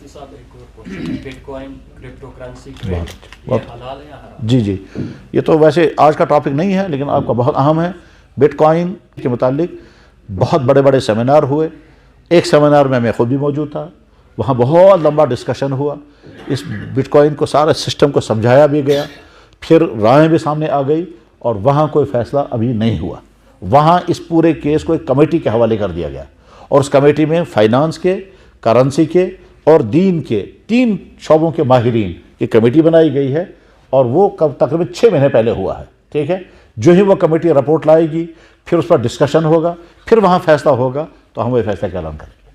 मुफ्ती साहब एक और question, bitcoin crypto currency trade ये हलाल है या हराम? जी जी, ये तो वैसे आज का टॉपिक नहीं है लेकिन आपका बहुत अहम है। बिटकॉइन के मुतालिक बहुत बड़े बड़े सेमिनार हुए। एक सेमिनार में मैं खुद भी मौजूद था, वहाँ बहुत लंबा डिस्कशन हुआ। इस बिटकॉइन को सारे सिस्टम को समझाया भी गया, फिर राय भी सामने आ गई और वहाँ कोई फ़ैसला अभी नहीं हुआ। वहाँ इस पूरे केस को एक कमेटी के हवाले कर दिया गया और उस कमेटी में फाइनेंस के, करेंसी के और दीन के 3 शोबों के माहिरीन की कमेटी बनाई गई है और वो कब तकरीबन 6 महीने पहले हुआ है। ठीक है, जो ही वो कमेटी रिपोर्ट लाएगी फिर उस पर डिस्कशन होगा, फिर वहाँ फ़ैसला होगा तो हम वो फैसला का ऐलान करेंगे।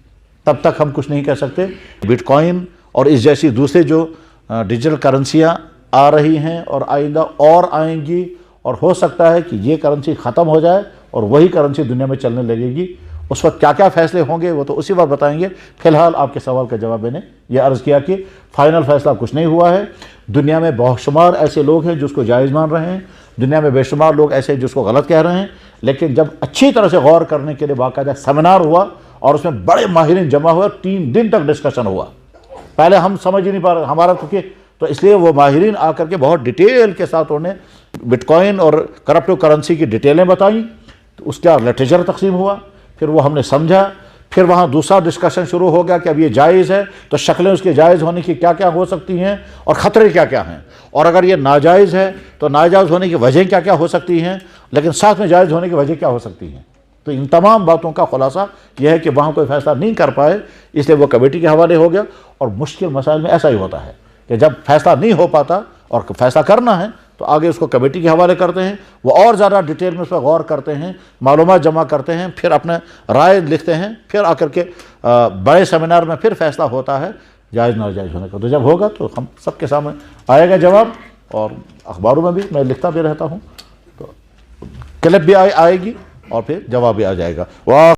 तब तक हम कुछ नहीं कह सकते। बिटकॉइन और इस जैसी दूसरे जो डिजिटल करेंसियाँ आ रही हैं और आइंदा और आएंगी और हो सकता है कि ये करेंसी ख़त्म हो जाए और वही करेंसी दुनिया में चलने लगेगी। उस वक्त क्या क्या फ़ैसले होंगे वो तो उसी वक्त बताएंगे। फ़िलहाल आपके सवाल का जवाब मैंने ये अर्ज़ किया कि फ़ाइनल फ़ैसला कुछ नहीं हुआ है। दुनिया में बेशुमार ऐसे लोग हैं जिसको जायज़ मान रहे हैं, दुनिया में बेशुमार लोग ऐसे जिसको गलत कह रहे हैं, लेकिन जब अच्छी तरह से गौर करने के लिए बाकायदा सेमिनार हुआ और उसमें बड़े माहिरीन जमा हुए, 3 दिन तक डिस्कशन हुआ। पहले हम समझ ही नहीं पा रहे हमारा तो इसलिए वो माहिरीन आकर के बहुत डिटेल के साथ उन्होंने बिटकॉइन और क्रिप्टो करेंसी की डिटेलें बताई। तो उसका लिटरेचर तकसीम हुआ, फिर वो हमने समझा, फिर वहाँ दूसरा डिस्कशन शुरू हो गया कि अब ये जायज़ है तो शक्लें उसके जायज़ होने की क्या क्या हो सकती हैं और ख़तरे क्या क्या हैं, और अगर ये नाजायज़ है तो नाजायज़ होने की वजह क्या क्या हो सकती हैं, लेकिन साथ में जायज़ होने की वजह क्या हो सकती हैं। तो इन तमाम बातों का खुलासा यह है कि वहाँ कोई फ़ैसला नहीं कर पाए, इसलिए वो कमेटी के हवाले हो गया। और मुश्किल मसाइल में ऐसा ही होता है कि जब फ़ैसला नहीं हो पाता और फ़ैसला करना है तो आगे उसको कमेटी के हवाले करते हैं, वो और ज़्यादा डिटेल में उस पर गौर करते हैं, मालूमात जमा करते हैं, फिर अपना राय लिखते हैं, फिर आकर के बड़े सेमिनार में फिर फ़ैसला होता है जायज़ नाजायज़ होने का। तो जब होगा तो हम सबके सामने आएगा जवाब, और अखबारों में भी मैं लिखता भी रहता हूँ, तो क्लिप भी आएगी और फिर जवाब भी आ जाएगा। वाह।